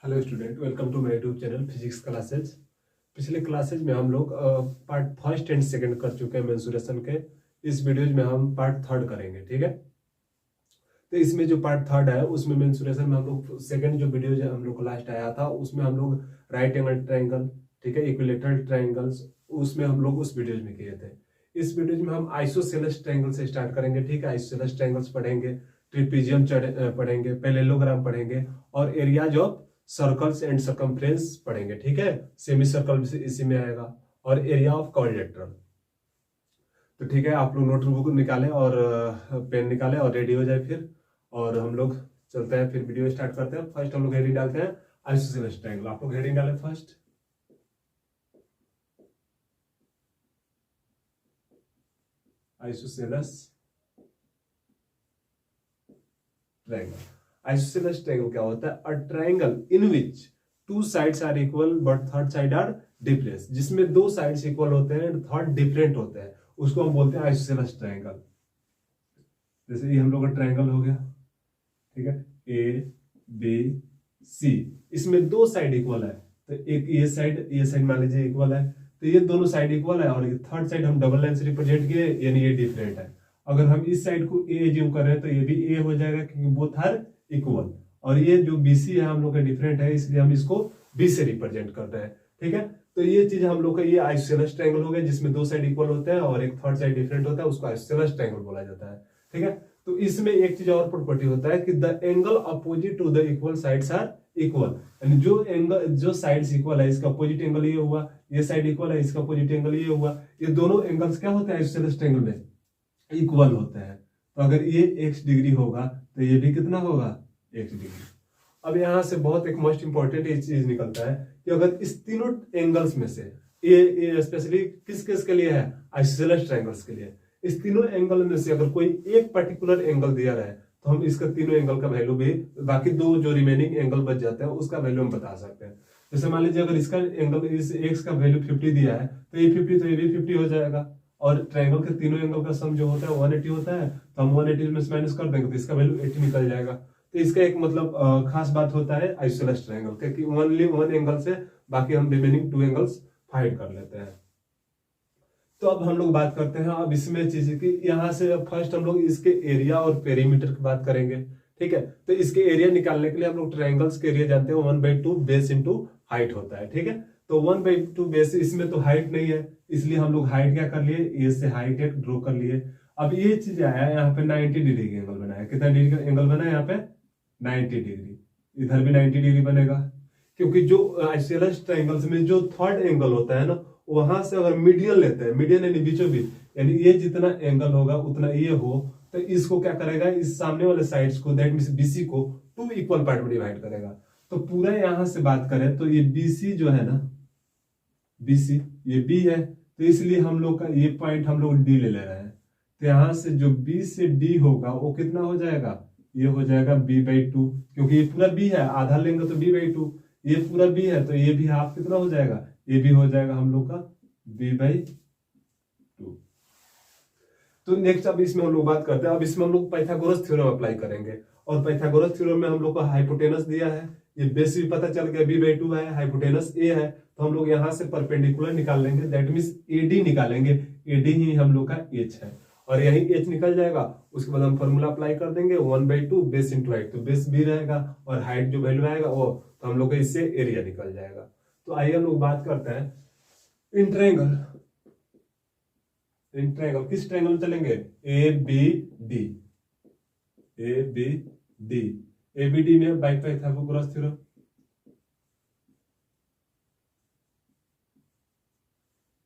Hello student, welcome to my YouTube channel physics classes. पिछले classes में हम लोग पार्ट फर्स्ट एंड सेकंड कर चुके हैं मेंसुरेशन के। इस वीडियोज में हम पार्ट थर्ड करेंगे, ठीक है। तो इसमें जो पार्ट थर्ड है उसमें मेंसुरेशन में हम लोग सेकंड जो वीडियो हम लोग को लास्ट आया था उसमें हम लोग राइट एंगल ट्रायंगल, ठीक है, इक्विलेटरल ट्रायंगल्स, उसमें हम लोग उस वीडियोज में किए थे। इस वीडियोज में हम आइसोसेलेस ट्रायंगल से स्टार्ट करेंगे, ठीक है। आइसोसेलेस ट्रायंगल्स पढ़ेंगे, ट्रिपीजियम पढ़ेंगे, पैरेललोग्राम पढ़ेंगे और areas of circles and circumference पढ़ेंगे, ठीक है। सेमी सर्कल इसी में आएगा और एरिया ऑफ क्वाड्रिलेटरल। तो ठीक है, आप लोग नोटबुक निकालें और पेन निकालें और रेडी हो जाए फिर, और हम लोग चलते हैं, फिर वीडियो स्टार्ट करते हैं। फर्स्ट हम लोग हेडिंग डालते हैं आइसोसेलेस ट्रायंगल। आप लोग हेडिंग डालें first, isosceles triangle. Isosceles triangle क्या होता है? A triangle in which two sides are equal but third side are different. जिसमें दो साइड्स इक्वल होते हैं, थर्ड डिफरेंट होते हैं, उसको हम बोलते हैं आइसोसेलेस ट्रायंगल। जैसे ये हम लोग का ट्रायंगल हो गया, ठीक है, ए बी सी। इसमें दो साइड इक्वल है, तो एक ये साइड मान लीजिए इक्वल है, तो ये दोनों साइड इक्वल है, और ये थर्ड साइड हम डबल लाइन से रिप्रेजेंट किए, यानी ये डिफरेंट है। अगर हम इस साइड को ए एज्यूम कर रहे हैं तो ये भी ए हो जाएगा, क्योंकि बोथ आर इक्वल। और ये जो बीसी है हम लोग का डिफरेंट है, इसलिए हम इसको बी से रिप्रेजेंट कर रहे हैं, ठीक है। तो ये चीज हम लोग का ये आइसोसेलेस ट्रायंगल हो गया, जिसमें दो साइड इक्वल होते हैं और एक थर्ड साइड डिफरेंट होता है, उसको आइसोसेलेस ट्रायंगल बोला जाता है, ठीक है। तो इसमें एक चीज और प्रॉपर्टी होता है कि the angle opposite to the equal sides are equal. यानी जो एंगल, जो साइड्स इक्वल है, इसका अपोजिट एंगल ये हुआ, ये साइड इक्वल है, इसका अपोजिट एंगल ये हुआ। ये दोनों एंगल्स क्या होते हैं आइसोसेलेस ट्रायंगल में? इक्वल होते हैं। तो अगर ये x डिग्री होगा तो ये भी कितना होगा? x degree. अब यहां से बहुत एक मोस्ट इंपॉर्टेंट चीज निकलता है कि अगर इस तीनों एंगल्स में से ये स्पेशली किस किस के लिए है? आइसोसेलेस ट्रायंगल्स के लिए। इस तीनों एंगल में से अगर कोई एक पर्टिकुलर एंगल दिया रहे तो हम इसका तीनों एंगल का वैल्यू भी, बाकी दो जो रिमेनिंग एंगल बच जाते हैं उसका वैल्यू हम बता सकते हैं। जैसे मान लीजिए अगर इसका एंगल, इस x का वैल्यू 50 दिया है तो ये 50, तो ये भी 50 हो जाएगा। और ट्रायंगल के तीनों एंगल का सम जो होता है 180 होता है, तो हम 180 में माइनस कर देंगे तो इसका वैल्यू 80 निकल जाएगा। तो इसका एक मतलब खास बात होता है आइसोसेलेस ट्रायंगल, क्योंकि ओनली वन एंगल से बाकी हम रिमेनिंग टू एंगल्स फाइंड कर लेते हैं। तो अब हम लोग बात करते हैं अब इसमें चीज की, यहाँ से फर्स्ट हम लोग इसके एरिया और पेरीमीटर की बात करेंगे, ठीक है। तो इसके एरिया निकालने के लिए हम लोग ट्रायंगल्स के एरिया जानते हैं 1/2 बेस इंटू हाइट होता है, ठीक है। तो 1/2 बेस, इसमें तो हाइट नहीं है, इसलिए हम लोग हाइट क्या कर लिए, ए से हाइट एक ड्रॉ कर लिए। अब ये चीज आया यहाँ पे 90 डिग्री का एंगल बनाया। कितना डिग्री का एंगल बना है यहाँ पे? 90 डिग्री। इधर भी 90 डिग्री बनेगा, क्योंकि जो आइसोसेलेस ट्रायंगल्स में जो थर्ड एंगल होता है ना, वहां से अगर मीडियन लेते हैं, मीडियन यानी बीचों बीच, यानी ये जितना एंगल होगा उतना ये हो, तो इसको क्या करेगा, इस सामने वाले साइड्स को, दैट मींस बीसी को, टू इक्वल पार्ट में डिवाइड करेगा। तो पूरा यहां से बात करें तो ये बीसी जो है ना, बीसी ये बी है, तो इसलिए हम लोग का ये पॉइंट हम लोग डी ले रहे हैं। तो यहां से जो बी से डी होगा वो कितना हो जाएगा? ये हो जाएगा b/2, क्योंकि ये पूरा b है, आधा लेंगे तो b/2, ये पूरा b है तो ये भी हाफ कितना हो जाएगा? ये भी हो जाएगा हम लोग का b/2। तो नेक्स्ट अब इसमें हम लोग बात करते हैं, अब इसमें हम लोग पाइथागोरस थ्योरम अप्लाई करेंगे। और पाइथागोरस थ्योरम में हम लोग को हाइपोटेनस दिया है, ये बेस भी पता चल गया, b/2 है, हाइपोटेनस a है, तो हम लोग यहाँ से परपेंडिकुलर निकाल लेंगे, दैट मींस AD निकालेंगे। AD ही हम लोग का h है, और यही h निकल जाएगा। उसके बाद हम फॉर्मूला अप्लाई कर देंगे 1/2 बेस इंटू हाइट, तो बेस b रहेगा और हाइट जो वैल्यू आएगा वो, तो हम लोग का इससे एरिया निकल जाएगा। तो आइए हम लोग बात करते हैं इन ट्रायंगल। इन ट्रायंगल किस ट्रायंगल में चलेंगे? ABD। ABD, ABD में by Pythagoras theorem.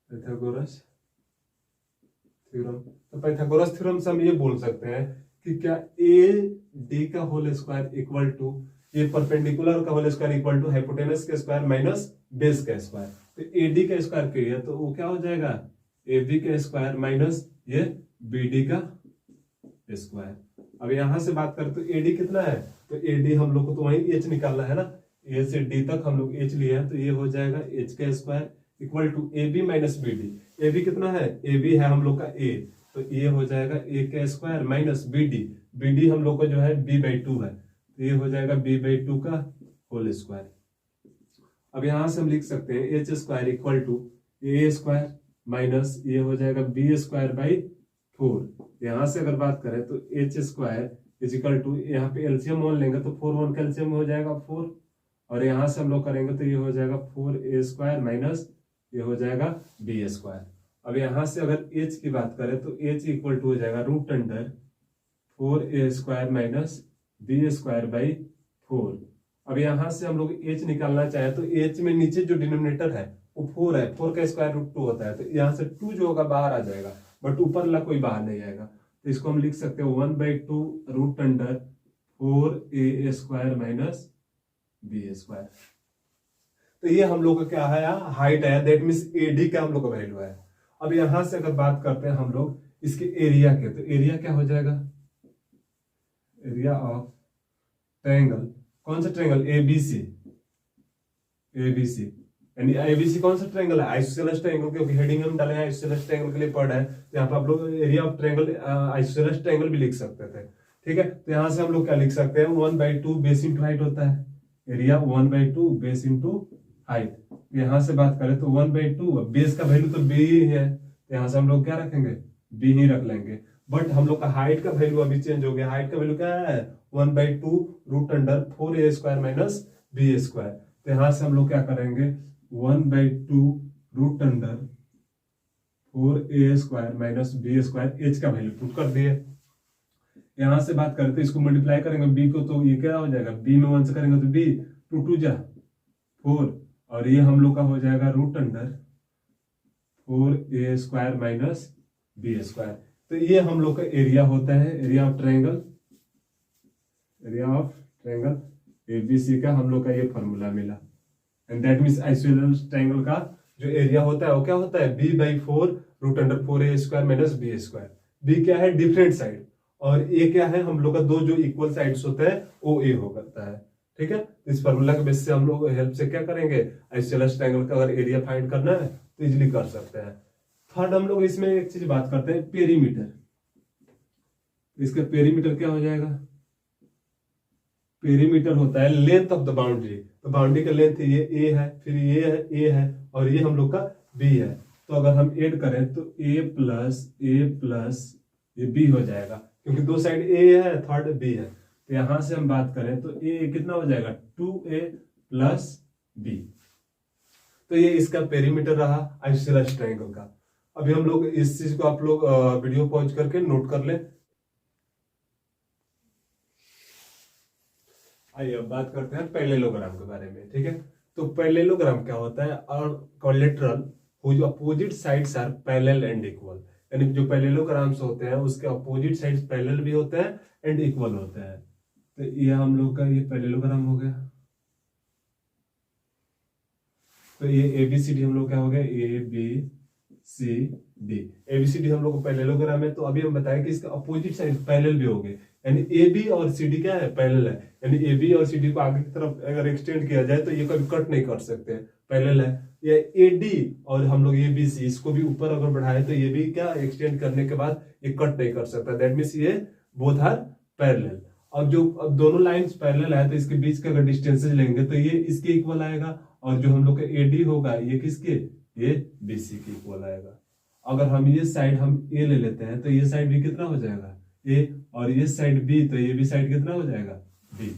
Pythagoras theorem, तो पाइथागोरस थ्योरम से हम ये बोल सकते हैं कि क्या AD का होल स्क्वायर इक्वल टू ये परपेंडिकुलर का whole square equal to hypotenuse का स्क्वायर माइनस बेस का स्क्वायर। तो AD का स्क्वायर करिए तो वो क्या हो जाएगा? AB का स्क्वायर माइनस ये BD का स्क्वायर। अब यहां से बात करें तो AD कितना है? तो AD हम लोग को तो वही h निकालना है ना, A से D तक हम लोग h लिए हैं, तो ये हो जाएगा h का square equal to AB minus BD। AB कितना है? AB है हम लोग का A, तो ये हो जाएगा A का स्क्वायर माइनस BD। BD हम लोग का जो है b/2 है, तो ये हो जाएगा b/2 का होल स्क्वायर। अब यहां से हम लिख सकते हैं H square equal to A square minus ये हो जाएगा बी स्क्वायर बाई 4। यहां से अगर बात करें तो एच स्क्वायर इजिकल टू यहाँ पे एलसीएम वन लेंगे तो 4 1 का एलसीएम हो जाएगा 4, और यहां से हम लोग करेंगे तो ये हो जाएगा 4a स्क्वायर माइनस ये हो जाएगा बी स्क्वायर। अब यहां से अगर h की बात करें तो h इक्वल टू हो जाएगा root under 4a square minus B square by 4। अब यहां से हम लोग h निकालना चाहे तो h में नीचे जो डिनोमिनेटर है वो 4 है, 4 का स्क्वायर रूट 2 होता है, तो यहाँ से 2 जो होगा बाहर आ जाएगा, बट ऊपर वाला कोई बाहर नहीं आएगा, तो इसको हम लिख सकते हैं 1/2 root under 4a square minus B square. तो ये हम लोग का क्या है, हाइट है, दैट मीन्स एडी का हम लोग का वैल्यू है। अब यहां से अगर बात करते हैं हम लोग इसके एरिया के, तो एरिया क्या हो जाएगा, एरिया ऑफ ट्रायंगल, कौन सा ट्रायंगल, एबीसी, एबीसी यानी एबीसी कौन सा ट्रायंगल है, आइसोसेलेस ट्रायंगल, क्योंकि हेडिंग हम डाले हैं आइसोसेलेस ट्रायंगल के लिए पढ़ रहे हैं, तो यहाँ पर आप लोग area of triangle isosceles triangle भी लिख सकते थे। ठीक है, तो यहां से हम लोग क्या लिख सकते हैं, 1/2 बेस इंटू हाइट होता है, एरिया 1/2 बेस इंटू हाइट। यहां से बात करें तो 1/2 बेस का वैल्यू तो बी ही है, तो यहां से हम लोग क्या रखेंगे, बी ही रख लेंगे, बट हम लोग का हाइट का वैल्यू अभी चेंज हो गया, हाइट का वैल्यू क्या है 1/2 root under 4a square minus B square. तो यहां से हम लोग क्या करेंगे 1/2 root under 4a square minus B square, H का वैल्यू पुट कर दिए। यहां से बात करें तो इसको मल्टीप्लाई करेंगे बी को, तो ये क्या हो जाएगा, बी में 1 से करेंगे तो बी 2 2 जा 4, और ये हम लोग का हो जाएगा root under 4a square minus B square. तो ये हम लोग का एरिया होता है, area of triangle, area of triangle ABC का हम लोग का ये फॉर्मूला मिला, and that means isosceles triangle का जो एरिया होता है वो क्या होता है, b/4 root under 4a square minus B square. B क्या है, डिफरेंट साइड, और ए क्या है, हम लोग का दो जो इक्वल साइड्स होते हैं वो ए हो करता है। ठीक है, इस फॉर्मूला के बेस से हम लोग हेल्प से क्या करेंगे, आइसोसेलेस ट्रायंगल का अगर एरिया फाइंड करना है तो इजीली कर सकते हैं। थर्ड हम लोग इसमें एक चीज बात करते हैं, पेरीमीटर। इसका पेरीमीटर क्या हो जाएगा, पेरीमीटर होता है लेंथ ऑफ द बाउंड्री, तो बाउंड्री का लेंथ ये ए है, फिर ये है ए है, और ये हम लोग का बी है, तो अगर हम ऐड करें तो ए प्लस ये बी हो जाएगा, क्योंकि दो साइड ए है थर्ड बी है, तो यहां से हम बात करें तो ए कितना हो जाएगा 2a प्लस बी। तो ये इसका पेरीमीटर रहा आइसोसेलेस ट्रायंगल का। अभी हम लोग इस चीज को आप लोग वीडियो पॉज करके नोट कर ले। आइए अब बात करते हैं पैरेललोग्राम के बारे में। ठीक है, तो पैरेललोग्राम क्या होता है, और collateral whose opposite sides are parallel and equal, यानी जो पैरेललोग्राम्स होते हैं उसके अपोजिट साइड्स पैरेलल भी होते हैं एंड इक्वल होते हैं। तो ये हम लोग का ये पैरेललोग्राम हो गया, तो ये एबीसीडी हम लोग क्या हो गया, एबीसीडी हम लोग को पैरेललोग्राम है। तो अभी हम बताएं कि इसका अपोजिट साइड पैरेलल भी हो गए, यानी ए बी और सी डी क्या है, पैरेलल है, यानी ए बी और सी डी को आगे की तरफ अगर एक्सटेंड किया जाए तो ये कभी कट नहीं कर सकते, पैरेलल है। या ए डी और हम लोग ए बी सी इसको भी ऊपर अगर बढ़ाए तो ये भी क्या एक्सटेंड करने के बाद ये कट नहीं कर सकता, दैट मीन्स ये बोथ आर पैरेलल। अब दोनों लाइंस पैरेलल है तो इसके बीच का अगर डिस्टेंसेज लेंगे तो ये इसके इक्वल आएगा, और जो हम लोग का एडी होगा ये किसके, ये बीसी के इक्वल आएगा। अगर हम ये साइड हम ए ले लेते हैं तो ये साइड भी कितना हो जाएगा ए, और ये साइड बी, तो ये भी साइड कितना हो जाएगा बी।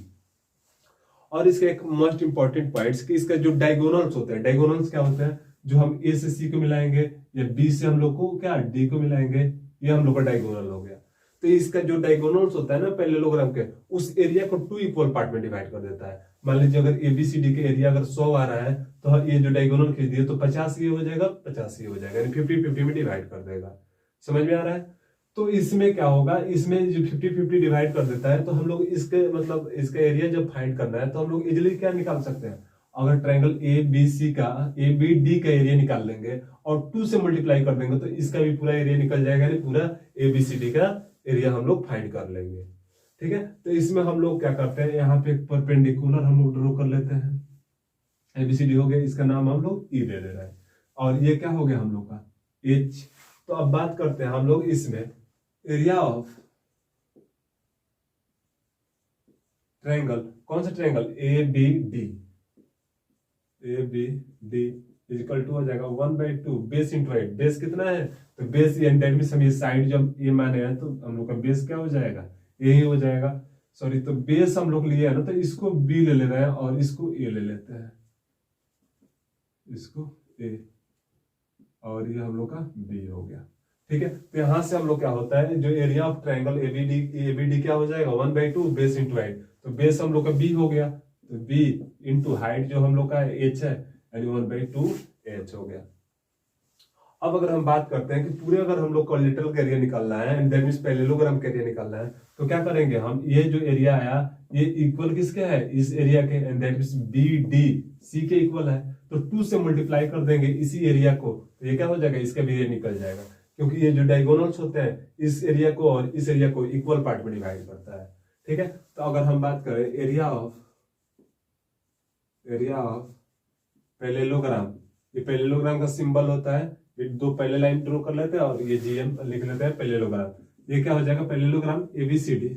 और इसका एक मोस्ट इंपॉर्टेंट पॉइंट्स कि इसका जो डायगोनल्स होते हैं, डायगोनल्स क्या होते हैं, जो हम ए से सी को मिलाएंगे या बी से हम लोग को क्या डी को मिलाएंगे, ये हम लोग का डायगोनल हो गया। तो इसका जो डायगोनल्स होता है ना पैरेललोग्राम के, उस एरिया को 2 इक्वल पार्ट में डिवाइड कर देता है। मान लीजिए अगर एबीसीडी के एरिया अगर 100 आ रहा है तो ये जो डायगोनल खींच दिए तो 50 ये हो जाएगा, 50 ये हो जाएगा, यानी 50-50 में डिवाइड कर देगा। समझ में आ रहा है? तो इसमें क्या होगा, इसमें जो 50-50 डिवाइड कर देता है तो हम लोग इसके मतलब इसका एरिया जब फाइंड करना है तो हम लोग इजिली क्या निकाल सकते हैं, अगर ट्रायंगल ए बी सी का ए बी डी का एरिया निकाल लेंगे और 2 से मल्टीप्लाई कर देंगे तो इसका भी पूरा एरिया निकल जाएगा, यानी पूरा ए बी सी डी का एरिया हम लोग फाइंड कर लेंगे। ठीक है, तो इसमें हम लोग क्या करते हैं, यहाँ पे एक परपेंडिकुलर हम लोग ड्रॉ कर लेते हैं, एबीसीडी हो गया, इसका नाम हम लोग ई दे रहे हैं, और ये क्या हो गया हम लोग का एच। तो अब बात करते हैं हम लोग इसमें एरिया ऑफ ट्रायंगल, कौन सा triangle A B D, A B D equal to हो जाएगा 1/2 बेस इंटू हाइट। बेस कितना है, तो बेस हम ये साइड जब ए माने हैं तो हम लोग का बेस क्या हो जाएगा, ए ही हो जाएगा। सॉरी, तो बेस हम लोग लिए है ना, तो इसको बी ले ले रहे हैं और इसको ए ले लेते हैं, इसको ए और ये हम लोग का बी हो गया। ठीक है, तो यहां से हम लोग क्या होता है, जो एरिया ऑफ ट्रायंगल एबीडी क्या हो जाएगा 1/2 बेस इंटू हाइट। तो बेस हम लोग का बी हो गया, तो बी इंटू हाइट जो हम लोग का एच है, यानी 1/2 एच हो गया। अब अगर हम बात करते हैं कि पूरे अगर हम लोग कोलिलेटरल का एरिया निकालना है एंड दैट मींस पैरेललोग्राम का एरिया निकालना है, तो क्या करेंगे हम, ये जो एरिया आया ये इक्वल किसके है, इस एरिया के, and that means B D C के इक्वल है। तो 2 से मल्टीप्लाई कर देंगे इसी एरिया को, तो ये क्या हो जाएगा, इसका भी एरिया निकल जाएगा, क्योंकि ये जो डायगोनल्स होते हैं इस एरिया को और इस एरिया को इक्वल पार्ट में डिवाइड करता है। ठीक है, तो अगर हम बात करें एरिया ऑफ पैरेललोग्राम, ये पैरेललोग्राम का सिंबल होता है, ये 2 पहले लाइन ड्रॉ कर लेते हैं और ये जीएम लिख लेते हैं पैरेललोग्राम। ये क्या हो जाएगा, parallelogram ABCD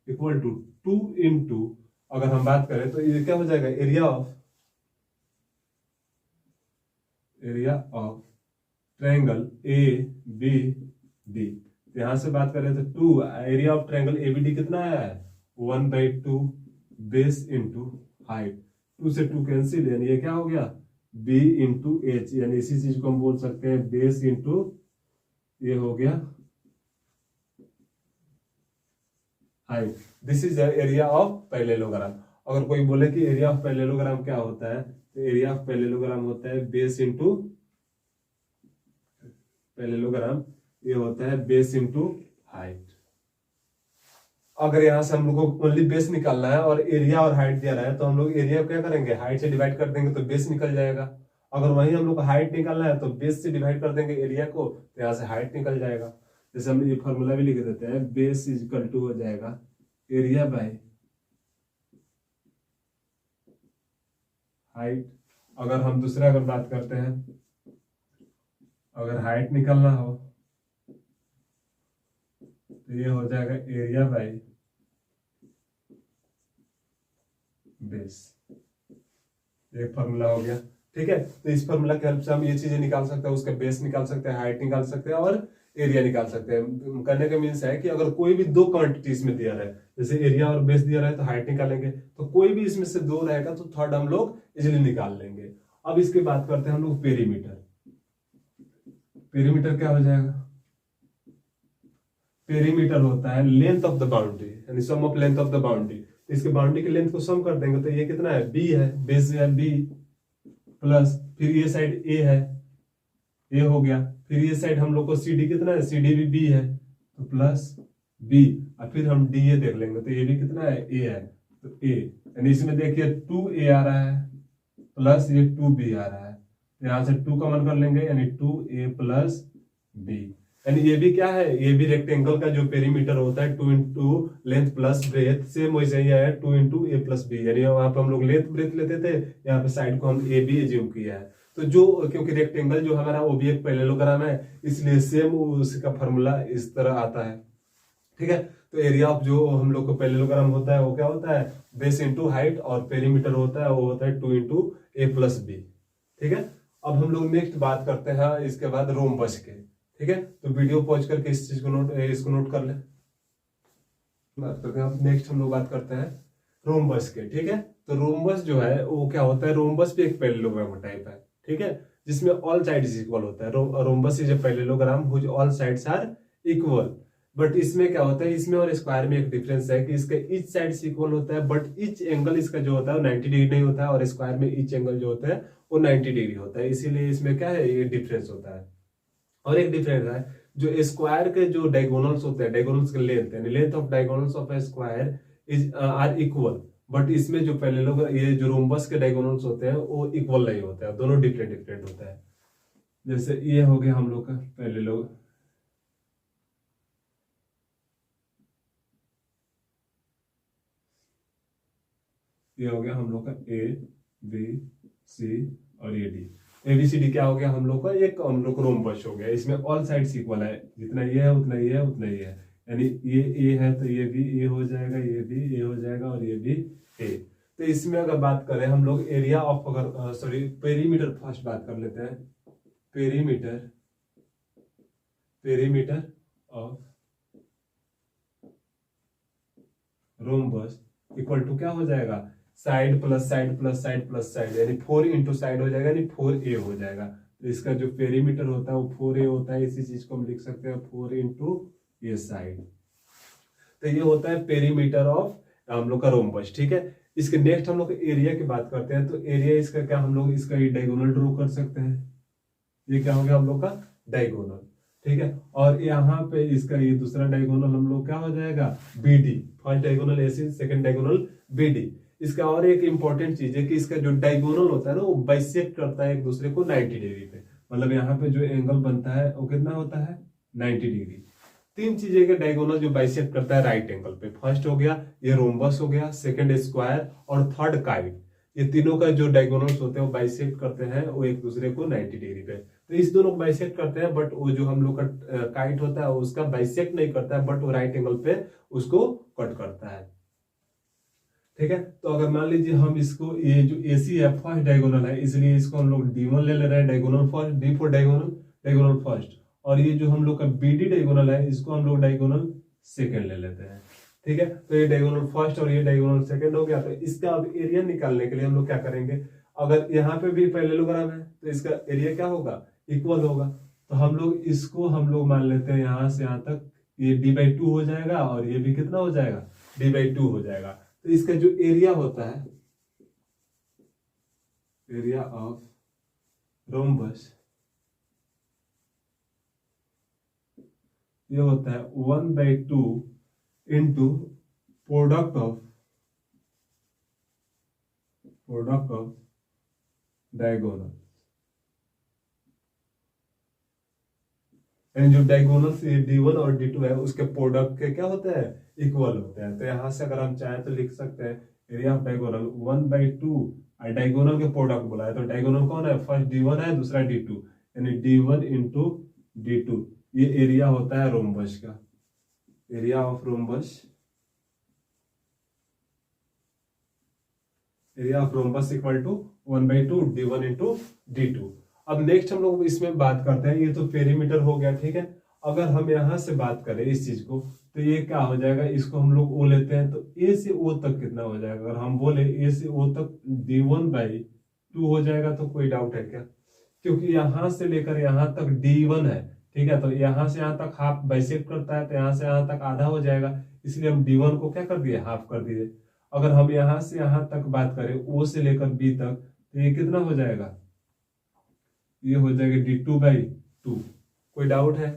equal to 2 into, अगर हम बात करें तो ये क्या हो जाएगा, area of triangle A B D. यहां से बात करें तो 2 एरिया ऑफ ट्रायंगल एबीडी कितना है 1/2 बेस इंटू हाइट। 2 से 2 कैंसिल, यानी ये क्या हो गया b इंटू एच, यानी इसी चीज को हम बोल सकते हैं बेस इंटू, ये हो गया height. This is the area of parallelogram. अगर कोई बोले कि एरिया ऑफ पैरेललोग्राम क्या होता है, तो एरिया ऑफ पैरेललोग्राम होता है बेस इंटू पैरेललोग्राम, ये होता है बेस इंटू हाइट। अगर यहां से हम लोग को ओनली बेस निकालना है और एरिया और हाइट दिया रहा है, तो हम लोग एरिया क्या करेंगे, हाइट से डिवाइड कर देंगे तो बेस निकल जाएगा। अगर वहीं हम लोग को हाइट निकालना है तो बेस से डिवाइड कर देंगे एरिया को, तो यहाँ से हाइट निकल जाएगा। जैसे हम ये फॉर्मूला भी लिख देते हैं, बेस इज इक्वल टू हो जाएगा एरिया बाय हाइट। अगर हम दूसरा अगर बात करते हैं, अगर हाइट निकालना हो तो ये हो जाएगा एरिया बाय बेस, एक फॉर्मूला हो गया। ठीक है, तो इस फॉर्मूला के हेल्प से हम ये चीजें निकाल सकते हैं, उसका बेस निकाल सकते हैं, हाइट निकाल सकते हैं और एरिया निकाल सकते हैं। करने का मीन्स है कि अगर कोई भी 2 क्वांटिटीज में दिया रहे, जैसे एरिया और बेस दिया रहा है तो हाइट निकालेंगे, तो कोई भी इसमें से 2 रहेगा तो थर्ड हम लोग इजिली निकाल लेंगे। अब इसकी बात करते हैं हम लोग पेरीमीटर। पेरीमीटर क्या हो जाएगा, पेरीमीटर होता है लेंथ ऑफ द बाउंड्री, यानी sum of length of the boundary. इसके बाउंड्री की लेंथ को सम कर देंगे तो ये कितना है, बी है, बेस है बी प्लस, फिर ये साइड ए है, ये हो गया, फिर ये साइड हम लोग को सी डी कितना है, सी डी भी बी है तो प्लस बी, और फिर हम डी ए देख लेंगे तो ये भी कितना है, ए है तो ए, यानी इसमें देखिए 2a आ रहा है प्लस ये 2b आ रहा है, यहां से 2 कॉमन कर लेंगे यानी 2a प्लस b, यानी ये भी क्या है, ये भी रेक्टेंगल का जो पेरीमीटर होता है 2 into length plus breadth, same वैसे ही है 2 इंटू ए प्लस बी, यानी वहां पे हम लोग लेंथ ब्रेथ लेते थे, यहाँ पे साइड को हम ए बी एज्यूम किया है। तो जो क्योंकि रेक्टेंगल जो हमारा वो भी एक पैरेललोग्राम है, इसलिए सेम उसका फॉर्मूला इस तरह आता है। ठीक है, तो एरिया ऑफ जो हम लोग को पैरेललोग्राम होता है वो क्या होता है, बेस इंटू हाइट, और पेरीमीटर होता है वो होता है 2 इंटू ए प्लस बी। ठीक है, अब हम लोग नेक्स्ट बात करते हैं इसके बाद रोम्बस के। ठीक है, तो वीडियो पॉज करके इस चीज को इसको नोट कर ले। बात करते हैं नेक्स्ट हम लोग बात करते हैं रोम्बस के। ठीक है, तो रोम्बस जो है वो क्या होता है, रोम्बस भी एक पैरेललोग्राम टाइप है। ठीक है, जिसमें ऑल साइड्स इक्वल होता है। Rhombus is a parallelogram whose all sides are equal. But इसमें क्या होता है, इसमें और स्क्वायर में एक डिफरेंस है कि इसका ईच साइड इक्वल होता है, बट ईच एंगल इसका जो होता है वो 90 डिग्री नहीं होता है, और स्क्वायर में ईच एंगल जो होता है वो 90 डिग्री होता है। इसीलिए इसमें क्या है, ये डिफरेंस होता है। और एक डिफरेंस है, जो स्क्वायर के जो डायगोनल्स होते हैं, डायगोनल्स के लेंथ यानी length of diagonals of a square is are equal, but इसमें जो पैरेललोग्राम ये जो रोम्बस के डायगोनल्स होते हैं वो इक्वल नहीं होते हैं, दोनों डिफरेंट डिफरेंट होता है। जैसे ये हो गया हम लोग का पैरेललोग्राम, ये हो गया हम लोग का ए बी सी और ये डी। एबीसीडी क्या हो गया हम लोग का, एक हम लोग रोम्बस हो गया। इसमें ऑल साइड्स इक्वल है, जितना ये है उतना ये है उतना ये है, यानी ये ए है तो ये भी ए हो जाएगा, ये भी ए हो जाएगा और ये भी ए। तो इसमें अगर बात करें हम लोग एरिया ऑफ, अगर सॉरी पेरीमीटर फर्स्ट बात कर लेते हैं। Perimeter of rhombus equal to क्या हो जाएगा, side plus side plus side plus side, यानी 4 इंटू साइड हो जाएगा, यानी 4a हो जाएगा। तो इसका जो पेरीमीटर होता है वो 4a होता है। इसी चीज को हम लिख सकते हैं 4 इंटू ये साइड। तो ये होता है पेरीमीटर ऑफ हम लोग का रोम्बस। ठीक है, इसके नेक्स्ट हम लोग एरिया की बात करते हैं। तो एरिया इसका क्या, हम लोग इसका डायगोनल ड्रॉ कर सकते हैं। ये क्या हो गया हम लोग का डायगोनल। ठीक है, और यहाँ पे इसका ये दूसरा डायगोनल हम लोग क्या हो जाएगा, BD. First diagonal AC, second diagonal BD. इसका और एक इंपॉर्टेंट चीज है कि इसका जो डायगोनल होता है ना वो बाइसेक्ट करता है एक दूसरे को 90 डिग्री पे। मतलब यहाँ पे जो एंगल बनता है वो कितना होता है, 90 डिग्री। तीन चीजें का डायगोनल जो बाइसेक्ट करता है राइट एंगल पे। फर्स्ट हो गया ये रोम्बस हो गया, सेकंड स्क्वायर और थर्ड काइट। ये तीनों का जो डायगोनल्स होते हैं वो बाइसेक्ट करते हैं वो एक दूसरे को 90 डिग्री पे। तो इस दोनों को बाइसेक्ट करते हैं, बट वो जो हम लोग का काइट होता है उसका बाइसेक्ट नहीं करता है, बट वो राइट एंगल पे उसको कट करता है। ठीक है, तो अगर मान लीजिए हम इसको, ये जो एसी है फर्स्ट डायगोनल है, इसलिए इसको हम लोग D1 ले रहे हैं, diagonal first, D for diagonal first. और ये जो हम लोग का बीडी डायगोनल है इसको हम लोग डायगोनल सेकंड ले लेते हैं। ठीक है, तो ये डायगोनल फर्स्ट और ये डायगोनल सेकंड हो गया। तो इसका अब एरिया निकालने के लिए हम लोग क्या करेंगे, अगर यहाँ पे भी पैरेललोग्राम है तो इसका एरिया क्या होगा, इक्वल होगा। तो हम लोग मान लेते हैं यहाँ से यहाँ तक ये d/2 हो जाएगा, और ये भी कितना हो जाएगा, d/2 हो जाएगा। तो इसका जो एरिया होता है, एरिया ऑफ रोम्बस, ये होता है 1/2 इंटू प्रोडक्ट ऑफ डायगोनल। यानी जो डायगोनल से D1 और D2 है उसके प्रोडक्ट के क्या होते हैं, इक्वल होते हैं। तो यहां से अगर हम चाहें तो लिख सकते हैं एरिया ऑफ डायगोनल 1/2, डायगोनल के प्रोडक्ट बोला है तो डायगोनल कौन है, फर्स्ट D1 है, दूसरा D2, यानी D1 इंटू D2। ये एरिया होता है रोम्बस का, area of rhombus, area of rhombus equal to 1/2 D1 into D2। अब नेक्स्ट हम लोग इसमें बात करते हैं, ये तो पेरीमीटर हो गया। ठीक है, अगर हम यहां से बात करें इस चीज को तो ये क्या हो जाएगा, इसको हम लोग ओ लेते हैं तो ए से ओ तक कितना हो जाएगा, अगर हम बोले ए से ओ तक D1/2 हो जाएगा। तो कोई डाउट है क्या, क्योंकि यहां से लेकर यहां तक D1 है। ठीक है, तो यहां से यहां तक हाफ बाइसेक्ट करता है, तो यहां से यहां तक आधा हो जाएगा, इसलिए हम D1 को क्या कर दिए, हाफ कर दिए। अगर हम यहां से यहां तक बात करें ओ से लेकर बी तक, तो ये कितना हो जाएगा, ये हो जाएगा D2/2। कोई डाउट है,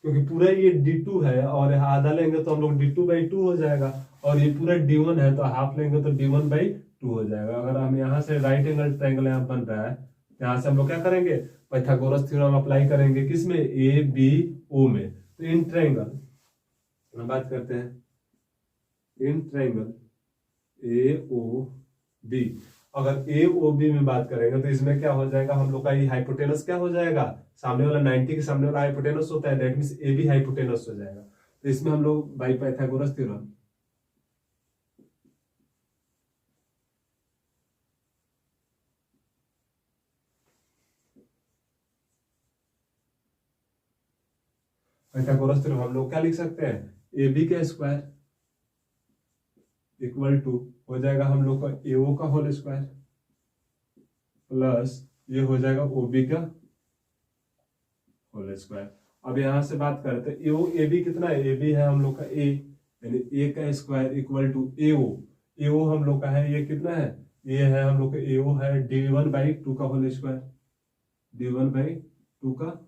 क्योंकि पूरा ये D2 है और आधा लेंगे तो हम लोग D2/2 हो जाएगा, और ये पूरा D1 है तो हाफ लेंगे तो D1/2 हो जाएगा। अगर हम यहाँ से राइट एंगल ट्रायंगल यहाँ बन रहा है, यहाँ से हम लोग क्या करेंगे, पाइथागोरस थ्योरम अप्लाई करेंगे, किसमें, ABO में। तो इन ट्रायंगल हम बात करते हैं, इन ट्रायंगल AOB, अगर AOB में बात करेंगे तो इसमें क्या हो जाएगा, हम लोग का ये हाइपोटेनस क्या हो जाएगा, सामने वाला 90 के सामने वाला हाइपोटेनस होता है, दैट मींस AB हाइपोटेनस हो जाएगा। तो इसमें हम लोग बाई पाइथागोरस थ्योरम हम लोग क्या लिख सकते हैं, AB का स्क्वायर इक्वल टू हो जाएगा हम लोग का AO का होल स्क्वायर प्लस ये हो जाएगा OB का होल स्क्वायर। अब यहां से बात करें तो AB कितना है, AB है हम लोग का A, यानी A का स्क्वायर इक्वल टू AO हम लोग का है, ये कितना है, ये है हम लोग का AO है D1/2 का होल स्क्वायर, D1/2 का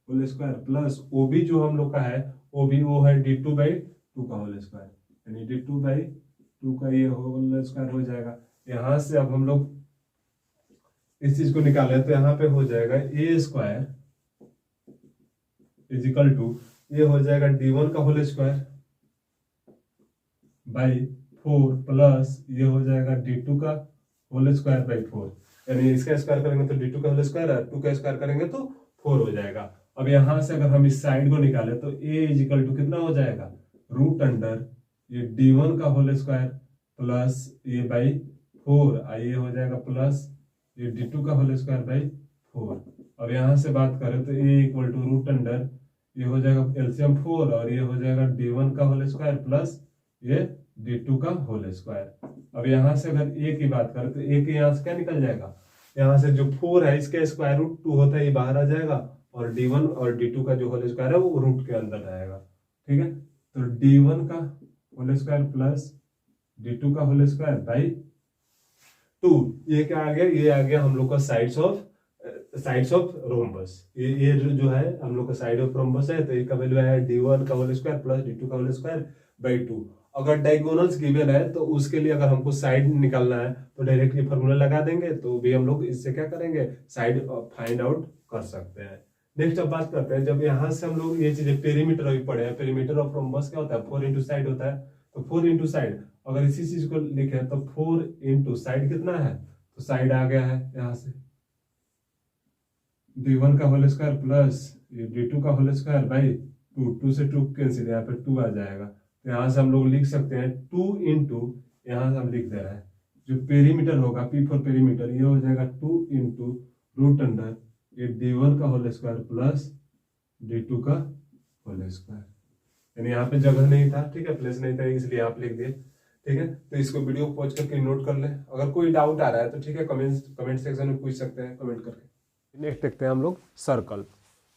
होल स्क्वायर प्लस OB जो हम लोग का है, OBO है D2/2 का होल स्क्वायर, यानी D2/2 का ये होल स्क्वायर हो जाएगा। यहां से अब हम लोग इस चीज को निकाले तो यहाँ पे हो जाएगा A स्क्वायर इजिकल टू ये हो जाएगा D1 का होल स्क्वायर बाई 4 प्लस ये हो जाएगा D2 का होल स्क्वायर बाई 4, यानी इसका स्क्वायर करेंगे तो D2 का होल स्क्वायर है, 2 का स्क्वायर करेंगे तो 4 हो जाएगा। अब यहां से अगर हम इस साइड को निकाले तो A इजिकल टू कितना हो जाएगा, रूट अंडर ये D1 का होल स्क्वायर प्लस ये बाई 4, ये हो जाएगा प्लस ये d2 का होल स्क्वायर बाई 4। अब यहाँ से बात करें तो a equal to root under ये हो जाएगा एलसीएम 4 और ये हो जाएगा d1 का होल स्क्वायर प्लस ये d2 का होल स्क्वायर। अब यहाँ से अगर a की बात करें तो a के यहाँ से क्या निकल जाएगा, यहाँ से जो 4 है इसका स्क्वायर रूट 2 होता है, ये बाहर आ जाएगा और d1 और d2 का जो होल स्क्वायर है वो रूट के अंदर रहेगा। ठीक है, तो d1 का होल स्क्वायर प्लस d2 का होल स्क्वायर बाई 2। ये क्या आ गया, ये आ गया हम लोग का साइड्स ऑफ रोम्बस। ये जो है हम लोग का साइड ऑफ रोम्बस है, तो ये का वैल्यू है d1 का होल स्क्वायर प्लस d2 का होल स्क्वायर बाई 2। अगर डायगोनल्स गिवन है तो उसके लिए अगर हमको साइड निकालना है तो डायरेक्ट ये फॉर्मूला लगा देंगे, तो भी हम लोग इससे क्या करेंगे, साइड फाइंड आउट कर सकते हैं। नेक्स्ट अब बात करते हैं, जब यहाँ से हम लोग ये चीजें पेरीमीटर अभी पढ़े हैं, पेरीमीटर ऑफ रोम्बस क्या होता है, 4 इंटू साइड होता है। तो 4 इंटू साइड अगर इसी चीज को लिखे तो 4 इंटू साइड कितना है, तो साइड आ गया है यहाँ से d1 का होल स्क्वायर प्लस ये d2 का होल स्क्वायर बाई 2 से 2 कैंसिल, यहाँ पे 2 आ जाएगा। तो यहाँ से हम लोग लिख सकते हैं 2 इंटू, यहाँ से हम लिख दे रहे हैं जो पेरीमीटर होगा p फॉर पेरीमीटर, ये हो जाएगा 2 इंटू रूट अंडर ये d1 का होल स्क्वायर प्लस d2 का होल स्क्वायर। यानी यहाँ पे जगह नहीं था, ठीक है, प्लेस नहीं था, इसलिए आप लिख दिए। ठीक है, तो इसको वीडियो को पॉज करके नोट कर ले। अगर कोई डाउट आ रहा है तो ठीक है, कमेंट सेक्शन में पूछ सकते हैं कमेंट करके। नेक्स्ट देखते हैं हम लोग सर्कल।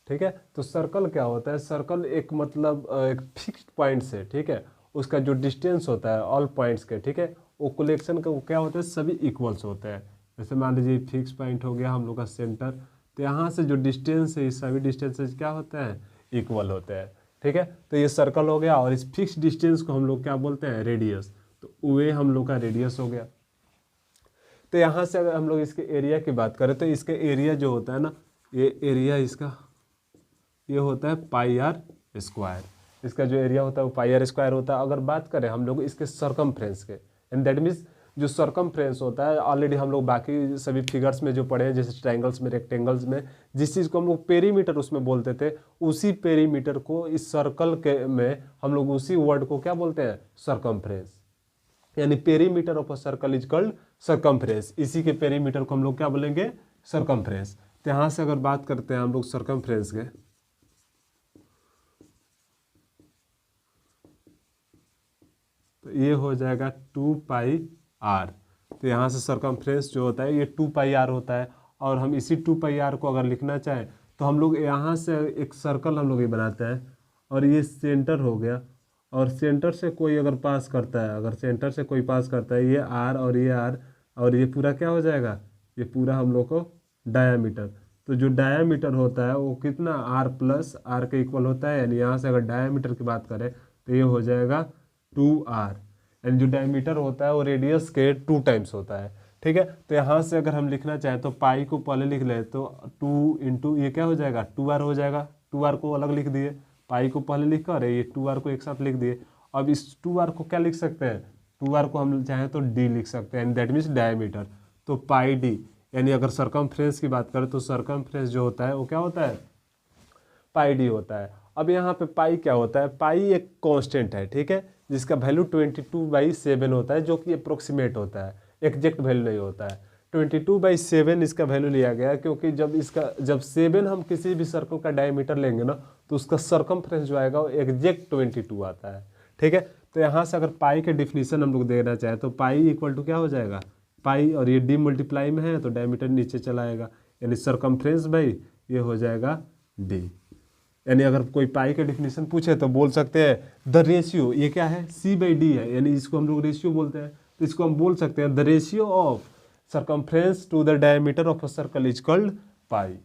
ठीक है, तो सर्कल क्या होता है, सर्कल एक मतलब एक फिक्स्ड पॉइंट से, ठीक है, उसका जो डिस्टेंस होता है ऑल पॉइंट्स के, ठीक है, वो कलेक्शन का क्या होता है, सभी इक्वल्स होते हैं। जैसे मान लीजिए फिक्स पॉइंट हो गया हम लोग का सेंटर, तो यहाँ से जो डिस्टेंस है सभी डिस्टेंसेज क्या होते हैं, इक्वल होते हैं। ठीक है, तो ये सर्कल हो गया और इस फिक्स डिस्टेंस को हम लोग क्या बोलते हैं, रेडियस। तो वे हम लोग का रेडियस हो गया। तो यहाँ से अगर हम लोग इसके एरिया की बात करें तो इसके एरिया जो होता है ना, ये एरिया इसका ये होता है पाई आर स्क्वायर। इसका जो एरिया होता है वो पाई आर स्क्वायर होता है। अगर बात करें हम लोग इसके सरकमफ्रेंस के, एंड दैट मीन्स जो सरकमफ्रेंस होता है, ऑलरेडी हम लोग बाकी सभी फिगर्स में जो पढ़े हैं, जैसे ट्रायंगल्स में, रेक्टेंगल्स में, जिस चीज़ को हम लोग पेरीमीटर उसमें बोलते थे, उसी पेरीमीटर को इस सर्कल के में हम लोग उसी वर्ड को क्या बोलते हैं, सरकमफ्रेंस। यानी perimeter of a circle is called circumference. इसी के पेरीमीटर को हम लोग क्या बोलेंगे, सरकमफ्रेंस। तो यहाँ से अगर बात करते हैं हम लोग सरकमफ्रेंस के, तो ये हो जाएगा 2 पाई आर। तो यहाँ से सरकमफ्रेंस जो होता है ये 2 पाई आर होता है। और हम इसी 2 पाई आर को अगर लिखना चाहें तो हम लोग यहाँ से एक सर्कल हम लोग ये बनाते हैं और ये सेंटर हो गया, और सेंटर से कोई अगर पास करता है, अगर सेंटर से कोई पास करता है, ये आर और ये आर, और ये पूरा क्या हो जाएगा, ये पूरा हम लोग को डायामीटर। तो जो डायामीटर होता है वो कितना, आर प्लस आर के इक्वल होता है। यानी यहाँ से अगर डायामीटर की बात करें तो ये हो जाएगा 2r। एंड जो डायमीटर होता है वो रेडियस के 2 टाइम्स होता है। ठीक है, तो यहाँ से अगर हम लिखना चाहें तो पाई को पहले लिख ले तो 2 इंटू ये क्या हो जाएगा, 2r हो जाएगा। 2r को अलग लिख दिए, पाई को पहले लिख कर ये 2r को एक साथ लिख दिए। अब इस 2r को क्या लिख सकते हैं, 2r को हम चाहें तो d लिख सकते हैं, दैट मीन्स डायमीटर। तो पाई d, यानी अगर सरकमफ्रेंस की बात करें तो सरकमफ्रेंस जो होता है वो क्या होता है, पाई d होता है। अब यहाँ पे पाई क्या होता है, पाई एक कांस्टेंट है, ठीक है, जिसका वैल्यू 22/7 होता है, जो कि अप्रोक्सीमेट होता है, एग्जैक्ट वैल्यू नहीं होता है। 22/7 इसका वैल्यू लिया गया है क्योंकि जब 7 हम किसी भी सर्कल का डायमीटर लेंगे ना तो उसका सरकमफ्रेंस जो आएगा वो एग्जैक्ट 22 आता है। ठीक है, तो यहाँ से अगर पाई के डिफिनीशन हम लोग देना चाहें तो पाई इक्वल टू क्या हो जाएगा, पाई और ये डी मल्टीप्लाई में है तो डायमीटर नीचे चला आएगा, यानी सरकमफ्रेंस बाई ये हो जाएगा डी। यानी अगर कोई पाई का डिफिनीशन पूछे तो बोल सकते हैं द रेशियो, ये क्या है, c/d है, यानी इसको हम लोग रेशियो बोलते हैं। तो इसको हम बोल सकते हैं the ratio of circumference to the diameter of a circle is called pi.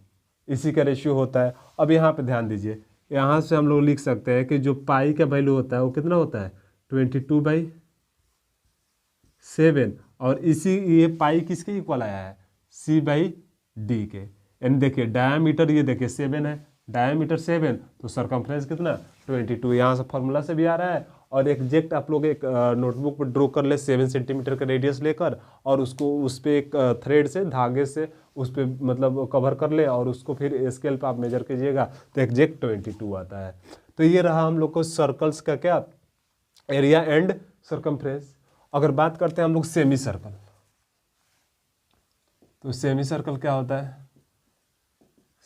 इसी का रेशियो होता है। अब यहाँ पे ध्यान दीजिए, यहाँ से हम लोग लिख सकते हैं कि जो पाई का वैल्यू होता है वो कितना होता है, 22/7, और इसी ये पाई किसके इक्वल आया है, c/d के। यानी देखिए डायमीटर ये देखिए 7 है, डायमीटर 7 तो सरकमफ्रेंस कितना 22, यहाँ से फॉर्मूला से भी आ रहा है। और एग्जैक्ट आप लोग एक नोटबुक पर ड्रॉ कर ले 7 सेंटीमीटर का रेडियस लेकर, और उसको उस पर एक थ्रेड से, धागे से उस पर मतलब कवर कर ले, और उसको फिर स्केल पर आप मेजर कीजिएगा तो एग्जैक्ट 22 आता है। तो ये रहा हम लोग को सर्कल्स का क्या, एरिया एंड सरकमफ्रेंस। अगर बात करते हैं हम लोग सेमी सर्कल, तो सेमी सर्कल क्या होता है?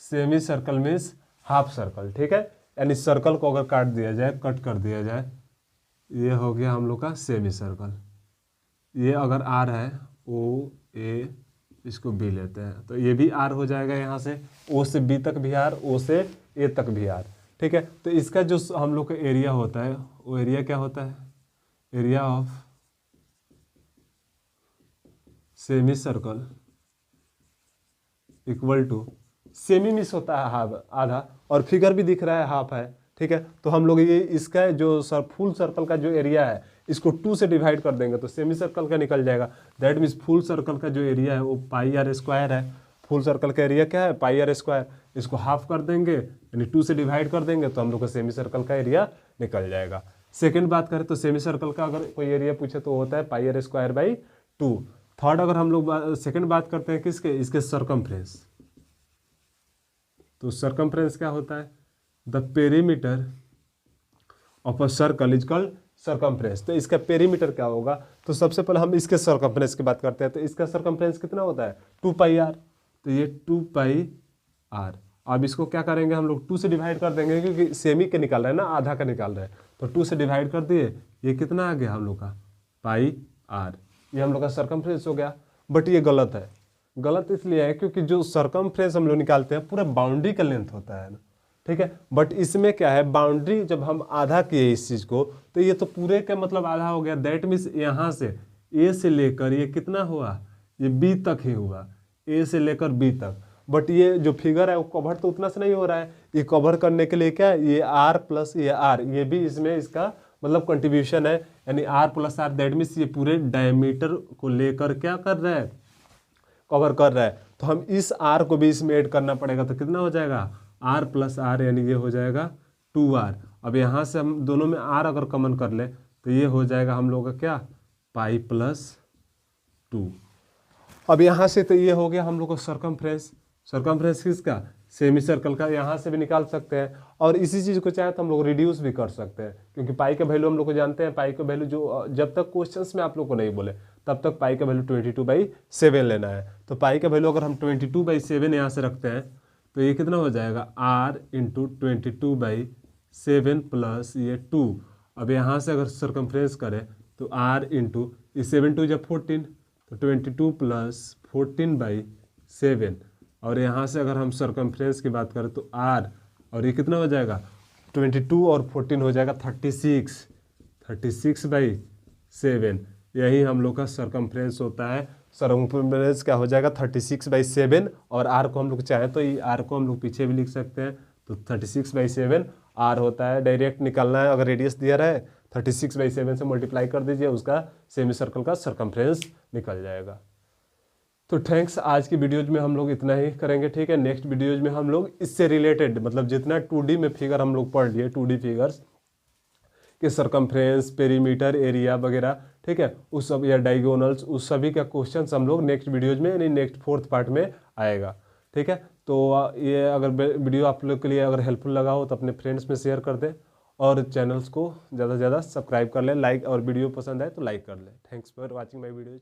Semi circle means half circle, ठीक है। यानी सर्कल को अगर काट दिया जाए, कट कर दिया जाए, ये हो गया हम लोग का सेमी सर्कल। ये अगर आर है, ओ ए, इसको बी लेते हैं तो ये भी आर हो जाएगा। यहाँ से ओ से बी तक भी आर, ओ से ए तक भी आर, ठीक है। तो इसका जो हम लोग का एरिया होता है वो एरिया क्या होता है? Area of semi circle equal to, semi मिस होता है हाफ, आधा, और फिगर भी दिख रहा है हाफ है, ठीक है। तो हम लोग ये इसका जो फुल सर्कल का जो एरिया है इसको 2 से डिवाइड कर देंगे तो सेमी सर्कल का निकल जाएगा। दैट मीन्स फुल सर्कल का जो एरिया है वो पाई आर स्क्वायर है। फुल सर्कल का एरिया क्या है? पाई आर स्क्वायर। इसको हाफ कर देंगे यानी 2 से डिवाइड कर देंगे तो हम लोग का सेमी सर्कल का एरिया निकल जाएगा। सेकेंड बात करें तो सेमी सर्कल का अगर कोई एरिया पूछे तो होता है पाई आर स्क्वायर बाई 2। थर्ड अगर हम लोग सेकेंड बात करते हैं किसके? इसके सरकमफ्रेंस। तो सरकमफ्रेंस क्या होता है? The perimeter of a circle is called circumference. तो इसका पेरीमीटर क्या होगा? तो सबसे पहले हम इसके सरकमफ्रेंस की बात करते हैं। तो इसका सरकमफ्रेंस कितना होता है? 2 पाई आर। तो ये 2 पाई आर। अब इसको क्या करेंगे हम लोग? 2 से डिवाइड कर देंगे क्योंकि सेमी के निकाल रहे हैं ना, आधा का निकाल रहे हैं। तो 2 से डिवाइड कर दिए, ये कितना आ गया हम लोग का? पाई आर। ये हम लोग का सरकमफ्रेंस हो गया। बट ये गलत है। गलत इसलिए है क्योंकि जो सरकमफ्रेंस हम लोग निकालते हैं पूरा बाउंड्री का लेंथ होता है ना, ठीक है। बट इसमें क्या है? बाउंड्री जब हम आधा किए इस चीज़ को तो ये तो पूरे का मतलब आधा हो गया। दैट मीन्स यहाँ से ए से लेकर ये कितना हुआ? ये बी तक ही हुआ, ए से लेकर बी तक। बट ये जो फिगर है वो कवर तो उतना से नहीं हो रहा है। ये कवर करने के लिए क्या है? ये आर प्लस ये आर, ये भी इसमें इसका मतलब कंट्रीब्यूशन है। यानी R plus R, that means ये पूरे डायमीटर को लेकर क्या कर रहा है? कवर कर रहा है। तो हम इस आर को भी इसमें ऐड करना पड़ेगा। तो कितना हो जाएगा? आर प्लस आर, यानी ये हो जाएगा 2r। अब यहाँ से हम दोनों में आर अगर कॉमन कर ले तो ये हो जाएगा हम लोग का क्या? Pi plus 2। अब यहाँ से तो ये हो गया हम लोग का सरकमफ्रेंस। सरकमफ्रेंस किसका? सेमी सर्कल का। यहाँ से भी निकाल सकते हैं और इसी चीज़ को चाहे तो हम लोग रिड्यूस भी कर सकते हैं क्योंकि पाई का वैल्यू हम लोग को जानते हैं। पाई का वैल्यू जो जब तक क्वेश्चंस में आप लोग को नहीं बोले तब तक पाई का वैल्यू 22/7 लेना है। तो पाई का वैल्यू अगर हम 22/7 यहाँ से रखते हैं तो ये कितना हो जाएगा? r इंटू 22/7 प्लस ये 2। अब यहाँ से अगर सरकमफ्रेंस करें तो r इंटू 7 2 जब 14 तो 22 प्लस 14/7। और यहाँ से अगर हम सरकमफ्रेंस की बात करें तो r, और ये कितना हो जाएगा? 22 और 14 हो जाएगा 36/7। यही हम लोग का सरकमफ्रेंस होता है। सरकमफ्रेंस क्या हो जाएगा? 36/7। और आर को हम लोग चाहें तो ये आर को हम लोग पीछे भी लिख सकते हैं। तो 36/7 आर होता है। डायरेक्ट निकालना है, अगर रेडियस दिया रहे 36/7 से मल्टीप्लाई कर दीजिए, उसका सेमी सर्कल का सरकमफ्रेंस निकल जाएगा। तो थैंक्स। आज की वीडियोज में हम लोग इतना ही करेंगे, ठीक है। नेक्स्ट वीडियोज में हम लोग इससे रिलेटेड मतलब जितना 2D में फिगर हम लोग पढ़ लिए, 2D फिगर्स के सरकमफ्रेंस, पेरीमीटर, एरिया वगैरह, ठीक है, उस सब या डायगोनल्स, उस सभी का क्वेश्चंस हम लोग नेक्स्ट वीडियोज में यानी नेक्स्ट 4th पार्ट में आएगा, ठीक है। तो ये अगर वीडियो आप लोग के लिए अगर हेल्पफुल लगा हो तो अपने फ्रेंड्स में शेयर कर दें और चैनल्स को ज़्यादा से ज़्यादा सब्सक्राइब कर लें, लाइक, और वीडियो पसंद आए तो लाइक कर लें। Thanks for watching my videos.